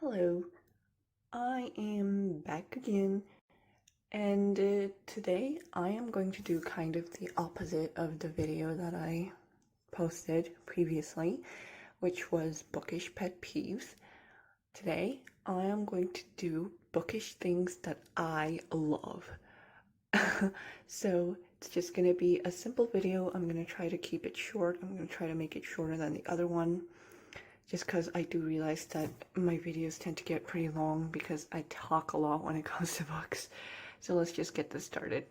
Hello, I am back again, and today I am going to do kind of the opposite of the video that I posted previously, which was bookish pet peeves. Today I am going to do bookish things that I love. So it's just going to be a simple video. I'm going to try to keep it short. I'm going to try to make it shorter than the other one, just because I do realize that my videos tend to get pretty long because I talk a lot when it comes to books. So let's just get this started.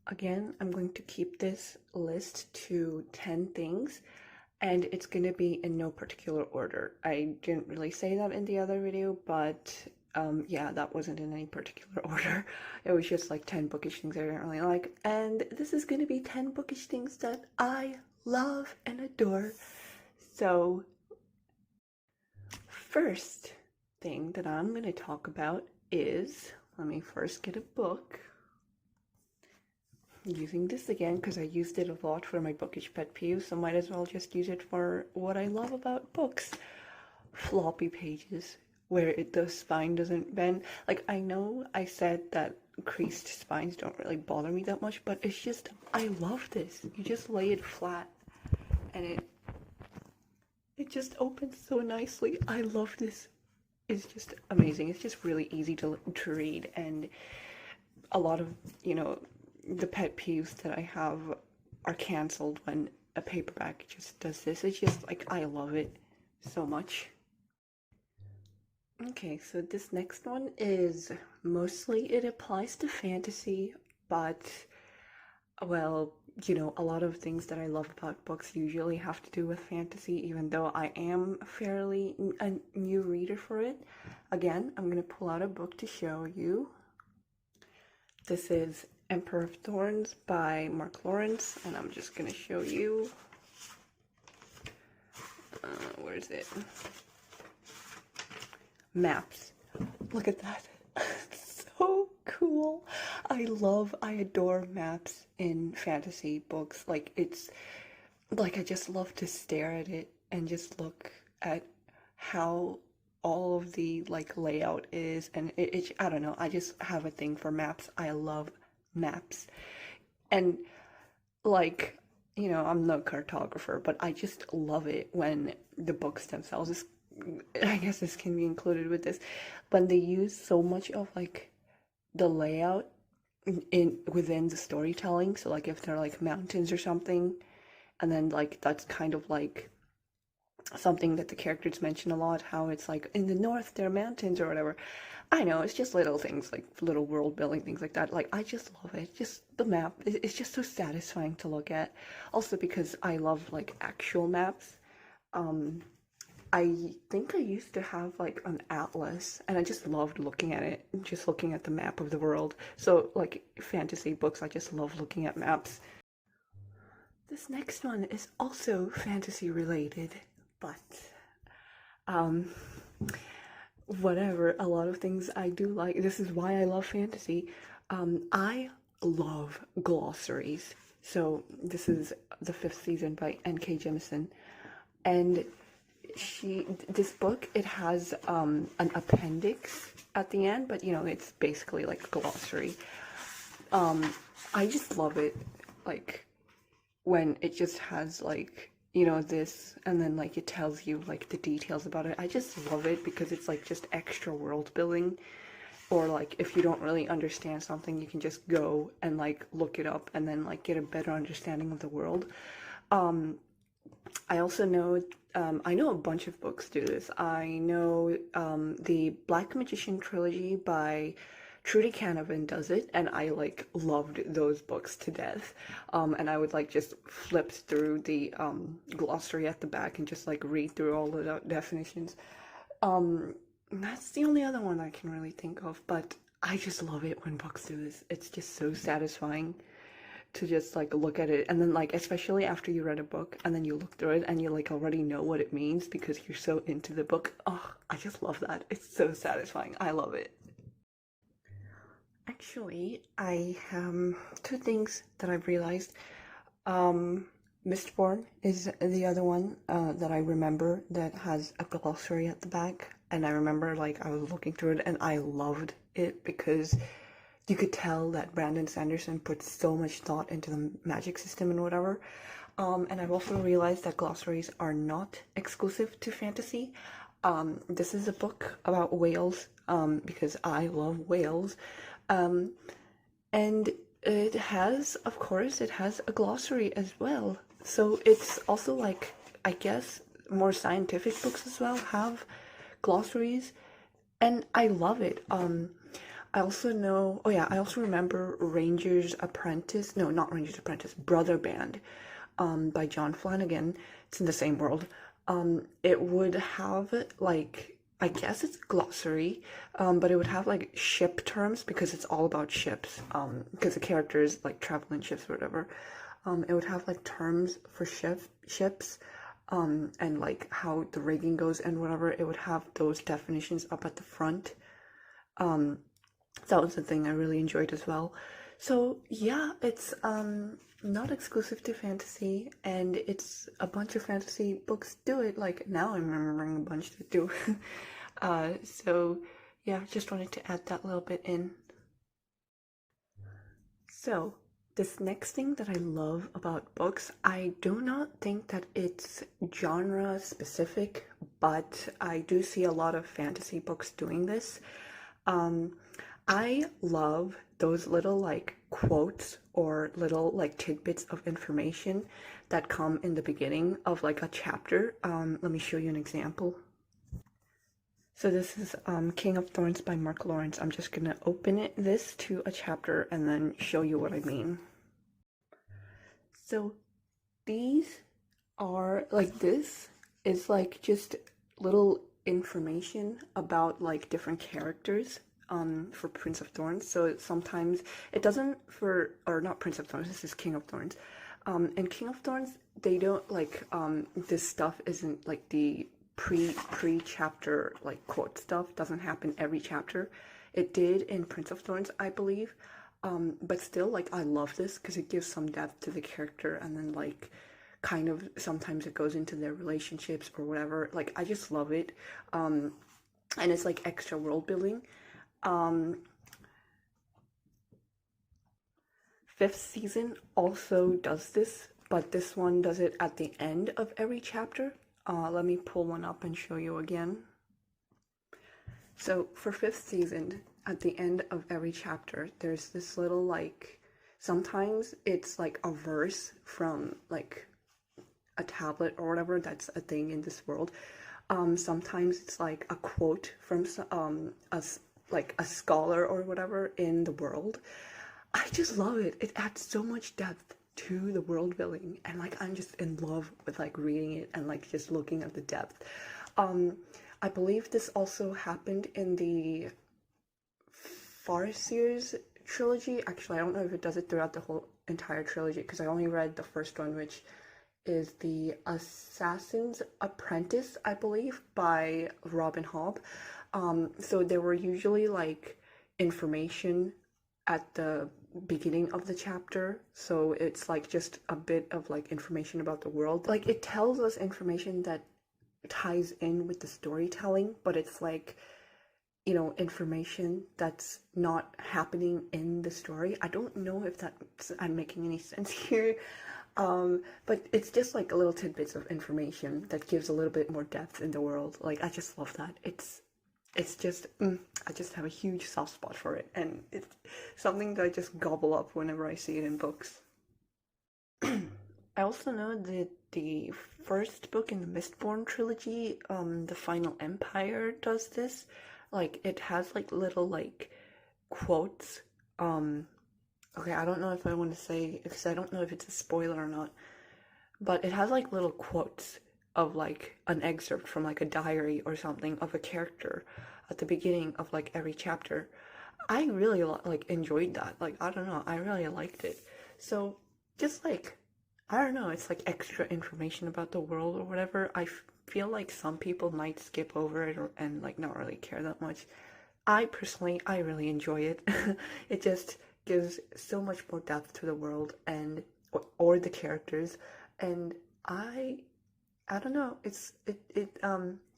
Again, I'm going to keep this list to 10 things, and it's going to be in no particular order. I didn't really say that in the other video, but yeah, that wasn't in any particular order. It was just like 10 bookish things I didn't really like, and this is going to be 10 bookish things that I love and adore. So first thing that I'm going to talk about is, let me first get a book. I'm using this again because I used it a lot for my bookish pet peeves, so might as well just use it for what I love about books. Floppy pages, where the spine doesn't bend. Like, I know I said that creased spines don't really bother me that much, but it's just, I love this. You just lay it flat and it just opens so nicely. I love this. It's just amazing. It's just really easy to read, and a lot of, the pet peeves that I have are canceled when a paperback just does this. It's just like, I love it so much. Okay, so this next one is mostly, it applies to fantasy, but well, a lot of things that I love about books usually have to do with fantasy, even though I am fairly a new reader for it. Again, I'm going to pull out a book to show you. This is Emperor of Thorns by Mark Lawrence, and I'm just going to show you. Where is it? Maps. Look at that. So cool. I adore maps in fantasy books. Like, it's like, I just love to stare at it and just look at how all of the like layout is, and I don't know, I just have a thing for maps. I love maps. And like, I'm no cartographer, but I just love it when the books themselves, I guess this can be included with this, when they use so much of like the layout in within the storytelling. So like if they're like mountains or something, and then like that's kind of like something that the characters mention a lot, how it's like in the north there are mountains or whatever. I know, it's just little things, like little world building things like that. Like, I just love it. Just the map, it's just so satisfying to look at. Also because I love like actual maps. I think I used to have like an atlas, and I just loved looking at it, just looking at the map of the world. So like fantasy books, I just love looking at maps. This next one is also fantasy related, but um whatever, a lot of things I do like. This is why I love fantasy. I love glossaries. So this is the 5th season by N.K. Jemisin, and this book, it has an appendix at the end, but it's basically like a glossary. I just love it, like when it just has like this, and then like it tells you like the details about it. I just love it because it's like just extra world building. Or like if you don't really understand something, you can just go and like look it up and then like get a better understanding of the world. I also know, I know a bunch of books do this. I know the Black Magician trilogy by Trudy Canavan does it, and I like loved those books to death. And I would like just flip through the glossary at the back and just like read through all the definitions. That's the only other one I can really think of, but I just love it when books do this. It's just so satisfying to just like look at it, and then like especially after you read a book and then you look through it and you like already know what it means because you're so into the book. Oh, I just love that. It's so satisfying. I love it. Actually, I have two things that I've realized. Mistborn is the other one that I remember that has a glossary at the back. And I remember like I was looking through it and I loved it because you could tell that Brandon Sanderson put so much thought into the magic system and whatever. And I've also realized that glossaries are not exclusive to fantasy. This is a book about whales because I love whales. Um, and it has, of course, it has a glossary as well. So it's also like, I guess, more scientific books as well have glossaries, and I love it. I also know, oh yeah, I also remember Ranger's Apprentice, no, not Ranger's Apprentice, Brother Band, by John Flanagan. It's in the same world. It would have like, I guess it's glossary, but it would have like ship terms because it's all about ships. Because the characters like travel in ships or whatever. It would have like terms for ships, and like how the rigging goes and whatever. It would have those definitions up at the front. Um, that was the thing I really enjoyed as well. So yeah, it's not exclusive to fantasy, and it's a bunch of fantasy books do it. Like now I'm remembering a bunch that do. So yeah, just wanted to add that little bit in. So this next thing that I love about books, I do not think that it's genre specific, but I do see a lot of fantasy books doing this. Um, I love those little like quotes or little like tidbits of information that come in the beginning of like a chapter. Let me show you an example. So this is King of Thorns by Mark Lawrence. I'm just gonna open this to a chapter and then show you what I mean. So these are like this is like just little information about like different characters for Prince of Thorns. So sometimes it doesn't for or not Prince of Thorns, this is King of Thorns. And King of Thorns, they don't like this stuff isn't like the pre chapter like quote stuff doesn't happen every chapter. It did in Prince of Thorns, I believe. But still, like, I love this because it gives some depth to the character, and then, like, kind of sometimes it goes into their relationships or whatever. Like, I just love it. And it's like extra world building. Um, Fifth season also does this, but this one does it at the end of every chapter. Let me pull one up and show you again. So for fifth season, at the end of every chapter, there's this little like, sometimes it's like a verse from like a tablet or whatever that's a thing in this world. Sometimes it's like a quote from like a scholar or whatever in the world. I just love it. It adds so much depth to the world building, and like I'm just in love with like reading it and like just looking at the depth. Um, I believe this also happened in the Farseer's trilogy. Actually, I don't know if it does it throughout the whole entire trilogy because I only read the first one, which is The Assassin's Apprentice, I believe, by Robin Hobb. So there were usually like information at the beginning of the chapter, so it's like just a bit of like information about the world. Like it tells us information that ties in with the storytelling, but it's like, you know, information that's not happening in the story. I don't know if that's I'm making any sense here. But it's just like little tidbits of information that gives a little bit more depth in the world. Like I just love that. It's just I just have a huge soft spot for it, and it's something that I just gobble up whenever I see it in books. I also know that the first book in the Mistborn trilogy, The Final Empire, does this. Like it has like little like quotes. Um, okay, I don't know if I want to say because I don't know if it's a spoiler or not, but it has like little quotes of like an excerpt from like a diary or something of a character at the beginning of like every chapter. I really like enjoyed that. Like I don't know, I really liked it. So just like I don't know, it's like extra information about the world or whatever. Feel like some people might skip over it and like not really care that much. I personally, I really enjoy it. It just gives so much more depth to the world and or the characters, and I don't know, it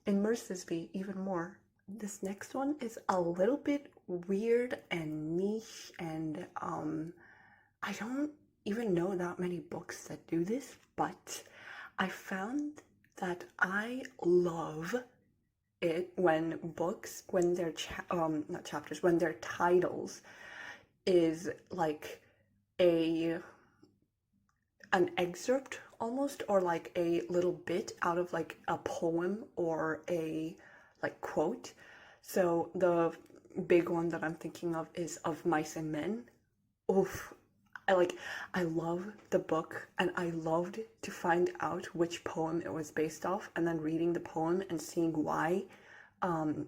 immerses me even more. This next one is a little bit weird and niche, and I don't even know that many books that do this, but I found that I love it when books, when their not chapters, when their titles is like a an excerpt almost, or like a little bit out of like a poem or a like quote. So the big one that I'm thinking of is Of Mice and Men. Oof. I like I love the book, and I loved to find out which poem it was based off, and then reading the poem and seeing why um,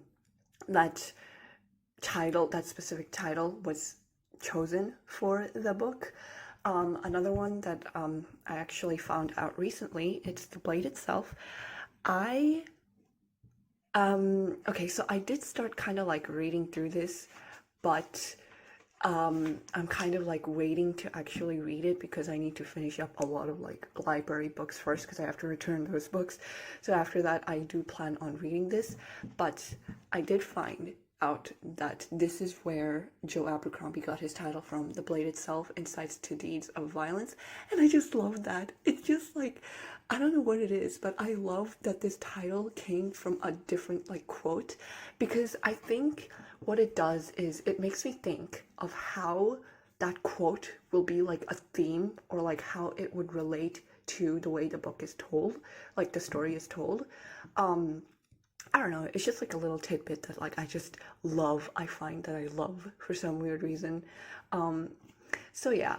that that specific title was chosen for the book. Another one that I actually found out recently, it's The Blade itself. I okay, so I did start kind of like reading through this, but I'm kind of like waiting to actually read it because I need to finish up a lot of like library books first because I have to return those books. So after that, I do plan on reading this, but I did find out that this is where Joe Abercrombie got his title from. The Blade itself incites to deeds of violence, and I just love that. It's just like, I don't know what it is, but I love that this title came from a different like quote, because I think what it does is it makes me think of how that quote will be like a theme, or like how it would relate to the way the book is told, like the story is told. I don't know, it's just like a little tidbit that like I just love, I find that I love for some weird reason. Um, so yeah,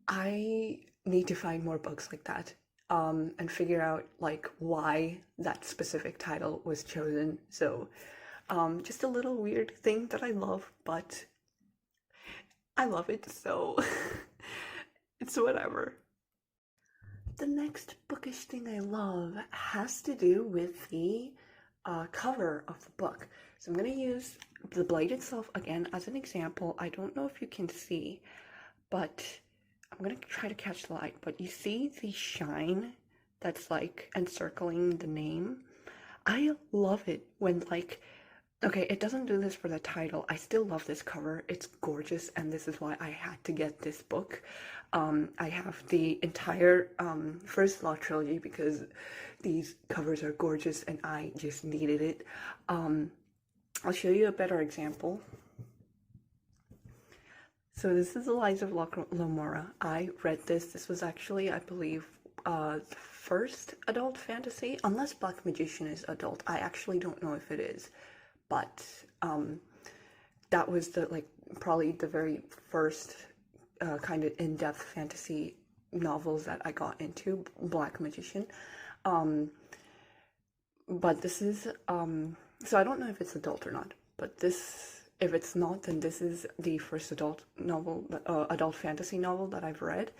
I need to find more books like that, and figure out like why that specific title was chosen. So just a little weird thing that I love, but I love it, so it's whatever. The next bookish thing I love has to do with the cover of the book. So I'm going to use the blade itself again as an example. I don't know if you can see, but I'm going to try to catch the light. But you see the shine that's like encircling the name? I love it when like, okay, it doesn't do this for the title. I still love this cover. It's gorgeous, and this is why I had to get this book. I have the entire First Law trilogy because these covers are gorgeous and I just needed it. I'll show you a better example. So this is Eliza of Lamora. I read this. This was actually, I believe, the first adult fantasy, unless Black Magician is adult. I actually don't know if it is, but that was the like probably the very first kind of in-depth fantasy novels that I got into, Black Magician. But this is so I don't know if it's adult or not, but this, if it's not, then this is the first adult novel, adult fantasy novel that I've read.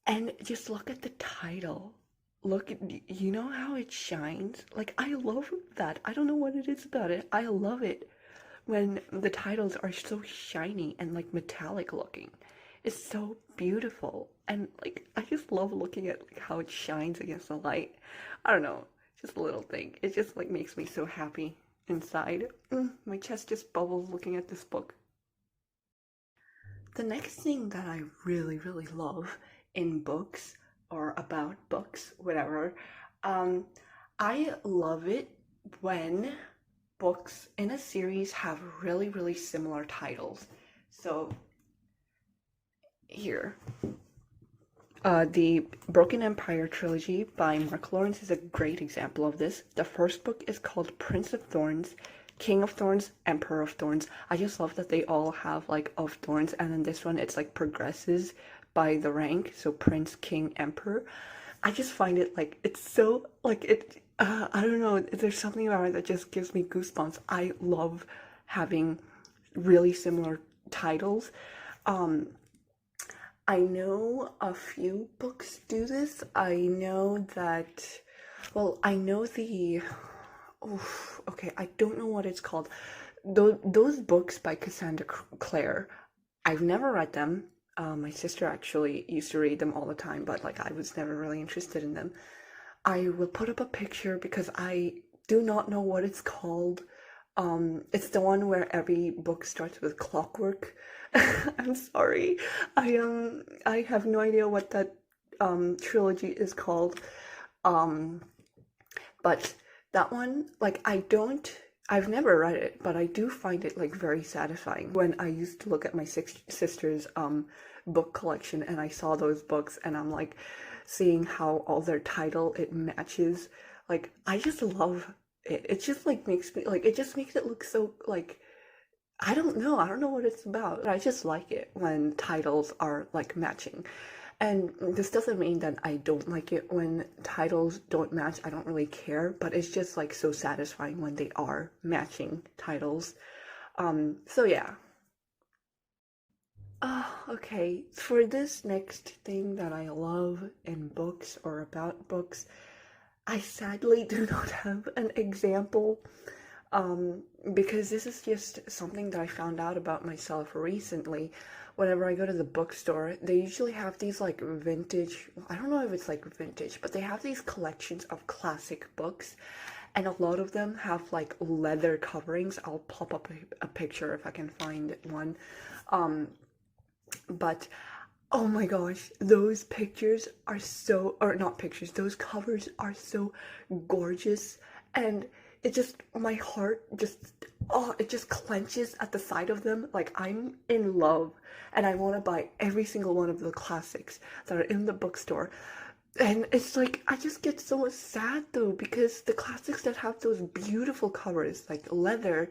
And just look at the title. Look, you know how it shines? Like, I love that. I don't know what it is about it. I love it when the titles are so shiny and like metallic looking. It's so beautiful. And like, I just love looking at like how it shines against the light. I don't know, just a little thing. It just like makes me so happy inside. My chest just bubbles looking at this book. The next thing that I really, really love in books, or about books, whatever, I love it when books in a series have really, really similar titles. So here, the Broken Empire trilogy by Mark Lawrence is a great example of this. The first book is called Prince of Thorns, King of Thorns, Emperor of Thorns. I just love that they all have like of thorns, and then this one it's like progresses by the rank, so Prince, King, Emperor. I just find it like it's so like it. I don't know. There's something about it that just gives me goosebumps. I love having really similar titles. Um, I know a few books do this. I know that, well, I know the, oh, okay, I don't know what it's called. Those books by Cassandra Clare, I've never read them. My sister actually used to read them all the time, but like I was never really interested in them. I will put up a picture because I do not know what it's called. It's the one where every book starts with clockwork. I'm sorry. I have no idea what that trilogy is called. Um but that one, like I've never read it, but I do find it like very satisfying. When I used to look at my sister's book collection and I saw those books and I'm like seeing how all their title it matches, like I just love it. It just like makes me like it just makes it look so like I don't know what it's about. I just like it when titles are like matching. And this doesn't mean that I don't like it when titles don't match. I don't really care, but it's just like so satisfying when they are matching titles. So yeah. Okay. For this next thing that I love in books or about books, I sadly do not have an example. Um, because this is just something that I found out about myself recently. Whenever I go to the bookstore, they usually have these like vintage, I don't know if it's like vintage, but they have these collections of classic books, and a lot of them have like leather coverings. I'll pop up a picture if I can find one. Um, but oh my gosh, those pictures are so, or not pictures, those covers are so gorgeous. And it just, my heart just, oh, it just clenches at the sight of them. Like I'm in love and I want to buy every single one of the classics that are in the bookstore. And it's like, I just get so sad though, because the classics that have those beautiful covers, like leather,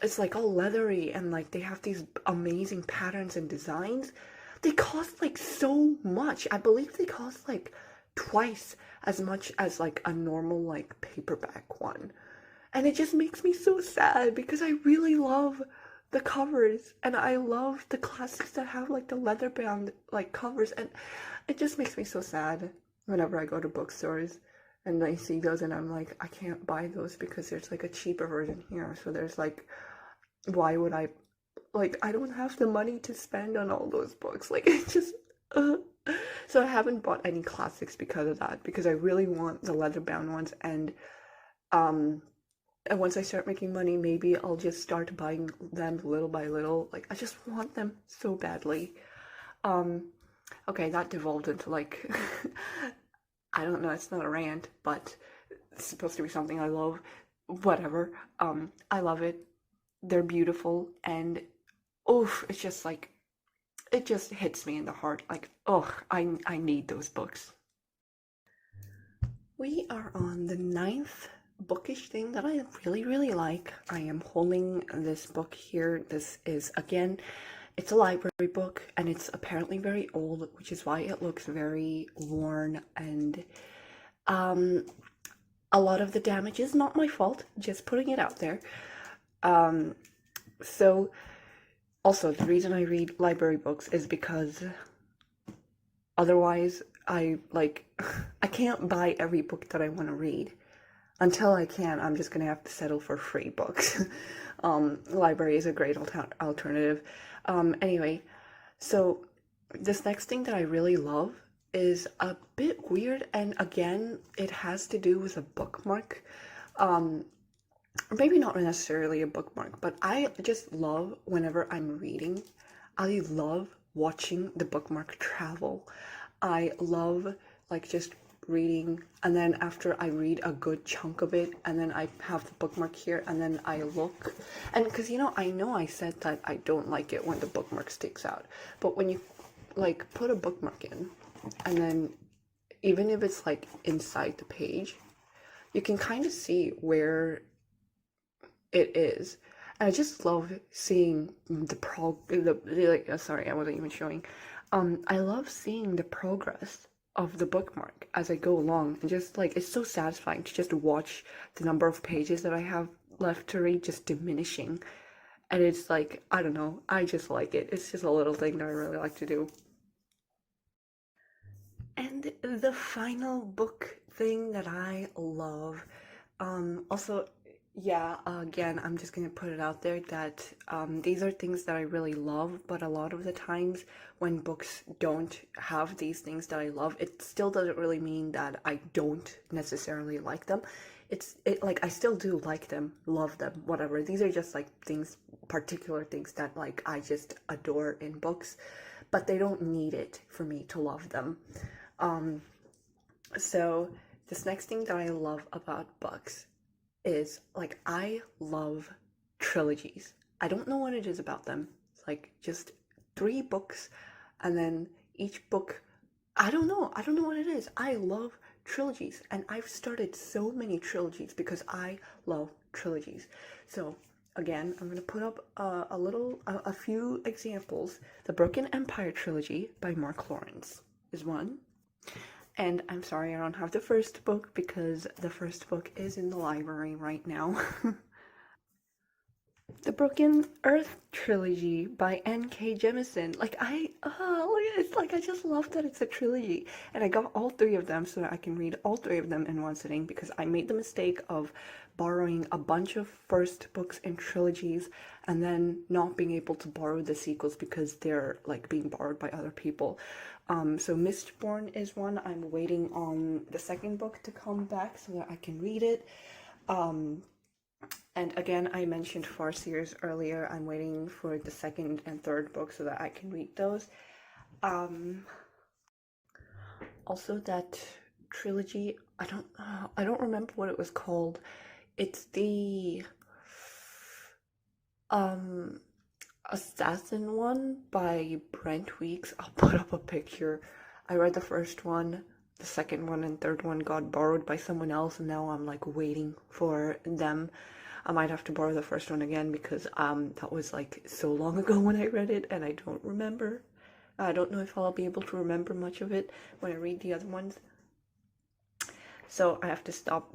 it's like all leathery and like they have these amazing patterns and designs. They cost like so much. I believe they cost like twice as much as like a normal like paperback one. And it just makes me so sad because I really love the covers and I love the classics that have like the leather bound like covers, and it just makes me so sad whenever I go to bookstores and I see those and I'm like, I can't buy those because there's like a cheaper version here. So there's like, why would I, like, I don't have the money to spend on all those books. Like, it just, uh. So I haven't bought any classics because of that, because I really want the leather bound ones. Um, and once I start making money, maybe I'll just start buying them little by little. Like, I just want them so badly. Um, okay, that devolved into like, I don't know, it's not a rant, but it's supposed to be something I love. Whatever. I love it. They're beautiful, and oof, it's just like it just hits me in the heart. Like, oh, I need those books. We are on the ninth bookish thing that I really, really like. I am holding this book here. This is, again, it's a library book, and it's apparently very old, which is why it looks very worn, and um, a lot of the damage is not my fault, just putting it out there. Um, so, also, the reason I read library books is because otherwise, I like I can't buy every book that I want to read. Until I can, I'm just gonna have to settle for free books. Library is a great alternative. Anyway, so this next thing that I really love is a bit weird, and again, it has to do with a bookmark. Um, Maybe not necessarily a bookmark, but I just love whenever I'm reading, I love watching the bookmark travel. I love like just reading, and then after I read a good chunk of it, and then I have the bookmark here, and then I look, and because I know I said that I don't like it when the bookmark sticks out, but when you like put a bookmark in, and then even if it's like inside the page, you can kind of see where it is. And I just love seeing sorry, I wasn't even showing. I love seeing the progress of the bookmark as I go along, and just like it's so satisfying to just watch the number of pages that I have left to read just diminishing. And it's like, I don't know, I just like it. It's just a little thing that I really like to do. And the final book thing that I love, also, Yeah, again, I'm just gonna put it out there that these are things that I really love, but a lot of the times when books don't have these things that I love, it still doesn't really mean that I don't necessarily like them. It like I still do like them, love them, whatever. These are just like things, particular things that like I just adore in books, but they don't need it for me to love them. Um, so this next thing that I love about books is like I love trilogies. I don't know what it is about them. It's like just three books and then each book, I don't know. I don't know what it is. I love trilogies and I've started so many trilogies because I love trilogies. So again, I'm going to put up a few examples. The Broken Empire trilogy by Mark Lawrence is one. And I'm sorry I don't have the first book because the first book is in the library right now. The Broken Earth trilogy by N.K. Jemisin. It's like I just love that it's a trilogy. And I got all three of them so that I can read all three of them in one sitting because I made the mistake of borrowing a bunch of first books in trilogies and then not being able to borrow the sequels because they're like being borrowed by other people. So Mistborn is one. I'm waiting on the second book to come back so that I can read it. And again, I mentioned Farseers earlier. I'm waiting for the second and third book so that I can read those. Um, Also, that trilogy, I don't remember what it was called. It's the um Assassin one by Brent Weeks. I'll put up a picture. I read the first one, the second one and third one got borrowed by someone else, and now I'm like waiting for them. I might have to borrow the first one again because that was like so long ago when I read it and I don't remember. I don't know if I'll be able to remember much of it when I read the other ones. So I have to stop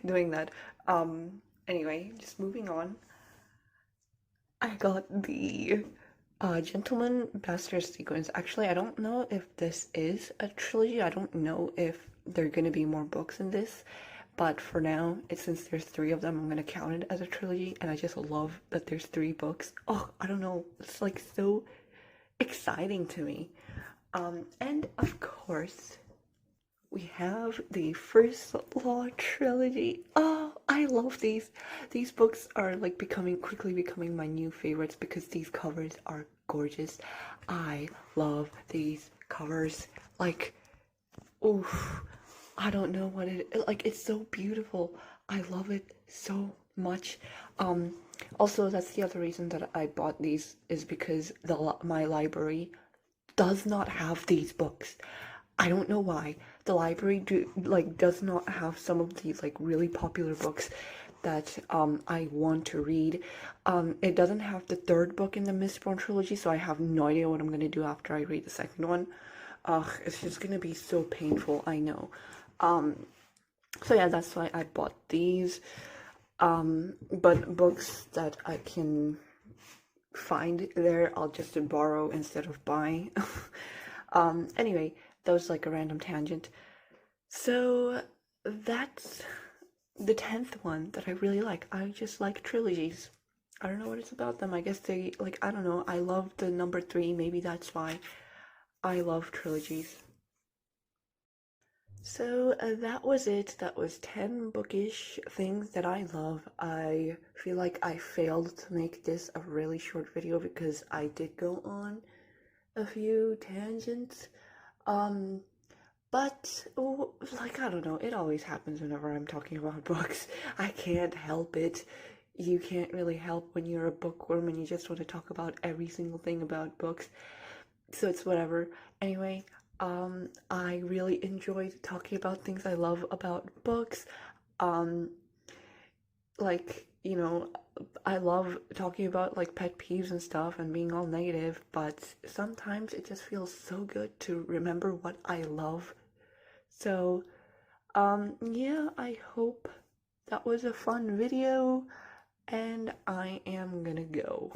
doing that. Anyway, just moving on. I got the Gentleman Bastard sequence. Actually, I don't know if this is a trilogy. I don't know if there are going to be more books in this. But for now, since there's three of them, I'm going to count it as a trilogy. And I just love that there's three books. Oh, I don't know. It's like so exciting to me. And of course, we have the First Law trilogy. Oh, I love these. These books are like quickly becoming my new favorites because these covers are gorgeous. I love these covers. Like, oof, I don't know what like. It's so beautiful. I love it so much. Also, that's the other reason that I bought these is because my library does not have these books. I don't know why. The library does not have some of these like really popular books that I want to read. It doesn't have the third book in the Mistborn trilogy, so I have no idea what I'm gonna do after I read the second one. Ugh, it's just gonna be so painful, I know. So yeah, that's why I bought these. But books that I can find there, I'll just borrow instead of buy. Anyway, that was like a random tangent. So that's the 10th one that I really like. I just like trilogies. I don't know what it's about them. I guess they, like, I don't know. I love the number 3. Maybe that's why I love trilogies. So that was it. That was 10 bookish things that I love. I feel like I failed to make this a really short video because I did go on a few tangents. But, like, I don't know, it always happens whenever I'm talking about books. I can't help it. You can't really help when you're a bookworm and you just want to talk about every single thing about books. So it's whatever. Anyway, I really enjoyed talking about things I love about books. Um, like, I love talking about like pet peeves and stuff and being all negative, but sometimes it just feels so good to remember what I love. So, yeah, I hope that was a fun video, and I am gonna go.